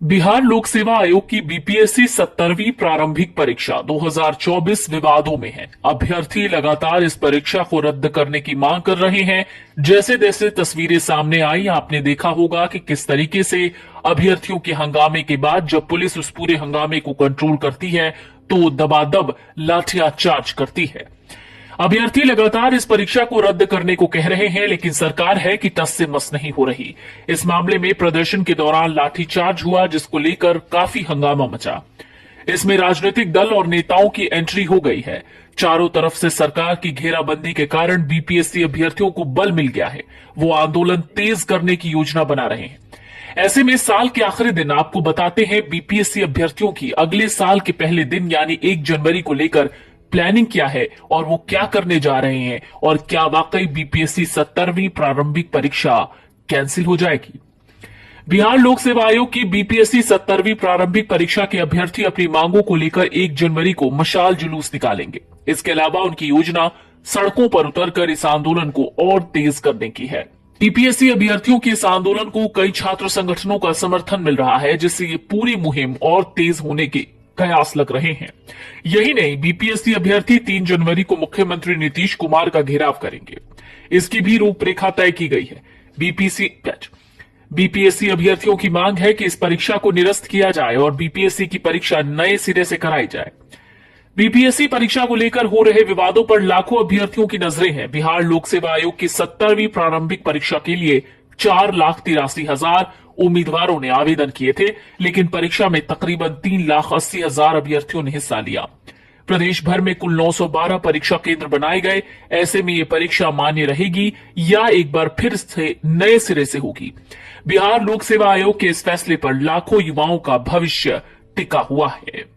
बिहार लोक सेवा आयोग की बीपीएससी 70वीं प्रारंभिक परीक्षा 2024 विवादों में है। अभ्यर्थी लगातार इस परीक्षा को रद्द करने की मांग कर रहे हैं। जैसे जैसे तस्वीरें सामने आई, आपने देखा होगा कि किस तरीके से अभ्यर्थियों के हंगामे के बाद जब पुलिस उस पूरे हंगामे को कंट्रोल करती है तो दबादब लाठीचार्ज करती है। अभ्यर्थी लगातार इस परीक्षा को रद्द करने को कह रहे हैं, लेकिन सरकार है कि टस से मस नहीं हो रही। इस मामले में प्रदर्शन के दौरान लाठीचार्ज हुआ, जिसको लेकर काफी हंगामा मचा। इसमें राजनीतिक दल और नेताओं की एंट्री हो गई है। चारों तरफ से सरकार की घेराबंदी के कारण बीपीएससी अभ्यर्थियों को बल मिल गया है। वो आंदोलन तेज करने की योजना बना रहे हैं। ऐसे में साल के आखिरी दिन आपको बताते हैं बीपीएससी अभ्यर्थियों की अगले साल के पहले दिन यानी 1 जनवरी को लेकर प्लानिंग क्या है और वो क्या करने जा रहे हैं, और क्या वाकई बीपीएससी 70वीं प्रारंभिक परीक्षा कैंसिल हो जाएगी। बिहार लोक सेवा आयोग की बीपीएससी 70वीं प्रारंभिक परीक्षा के अभ्यर्थी अपनी मांगों को लेकर 1 जनवरी को मशाल जुलूस निकालेंगे। इसके अलावा उनकी योजना सड़कों पर उतरकर इस आंदोलन को और तेज करने की है। बीपीएससी अभ्यर्थियों के इस आंदोलन को कई छात्र संगठनों का समर्थन मिल रहा है, जिससे ये पूरी मुहिम और तेज होने के कयास लग रहे हैं। यही नहीं, बीपीएससी अभ्यर्थी 3 जनवरी को मुख्यमंत्री नीतीश कुमार का घेराव करेंगे। इसकी भी रूपरेखा तय की गई है। बीपीएससी अभ्यर्थियों की मांग है कि इस परीक्षा को निरस्त किया जाए और बीपीएससी की परीक्षा नए सिरे से कराई जाए। बीपीएससी परीक्षा को लेकर हो रहे विवादों पर लाखों अभ्यर्थियों की नजरें हैं। बिहार लोक सेवा आयोग की 70वीं प्रारंभिक परीक्षा के लिए 4,83,000 उम्मीदवारों ने आवेदन किए थे, लेकिन परीक्षा में तकरीबन 3,80,000 अभ्यर्थियों ने हिस्सा लिया। प्रदेश भर में कुल 912 परीक्षा केंद्र बनाए गए। ऐसे में ये परीक्षा मान्य रहेगी या एक बार फिर से नए सिरे से होगी। बिहार लोक सेवा आयोग के इस फैसले पर लाखों युवाओं का भविष्य टिका हुआ है।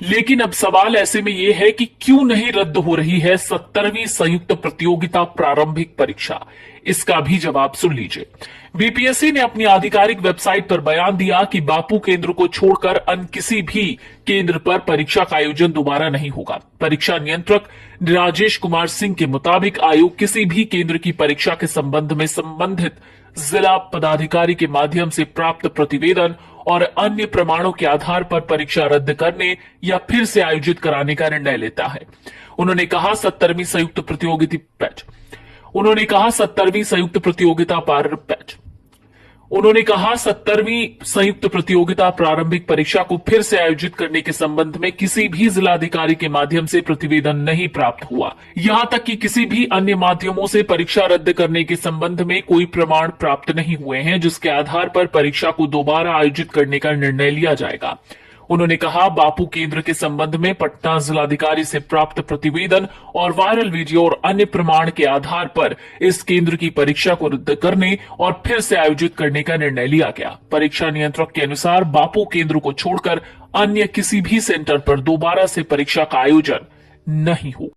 लेकिन अब सवाल ऐसे में यह है कि क्यों नहीं रद्द हो रही है 70वीं संयुक्त प्रतियोगिता प्रारंभिक परीक्षा। इसका भी जवाब सुन लीजिए। बीपीएससी ने अपनी आधिकारिक वेबसाइट पर बयान दिया कि बापू केंद्र को छोड़कर अन्य किसी भी केंद्र पर परीक्षा का आयोजन दोबारा नहीं होगा। परीक्षा नियंत्रक राजेश कुमार सिंह के मुताबिक आयोग किसी भी केंद्र की परीक्षा के संबंध में संबंधित जिला पदाधिकारी के माध्यम से प्राप्त प्रतिवेदन और अन्य प्रमाणों के आधार पर परीक्षा रद्द करने या फिर से आयोजित कराने का निर्णय लेता है। उन्होंने कहा 70वीं संयुक्त प्रतियोगिता प्रारंभिक परीक्षा को फिर से आयोजित करने के संबंध में किसी भी जिलाधिकारी के माध्यम से प्रतिवेदन नहीं प्राप्त हुआ। यहां तक कि किसी भी अन्य माध्यमों से परीक्षा रद्द करने के संबंध में कोई प्रमाण प्राप्त नहीं हुए हैं, जिसके आधार पर परीक्षा को दोबारा आयोजित करने का निर्णय लिया जाएगा। उन्होंने कहा बापू केंद्र के संबंध में पटना जिलाधिकारी से प्राप्त प्रतिवेदन और वायरल वीडियो और अन्य प्रमाण के आधार पर इस केंद्र की परीक्षा को रद्द करने और फिर से आयोजित करने का निर्णय लिया गया। परीक्षा नियंत्रक के अनुसार बापू केंद्र को छोड़कर अन्य किसी भी सेंटर पर दोबारा से परीक्षा का आयोजन नहीं हो।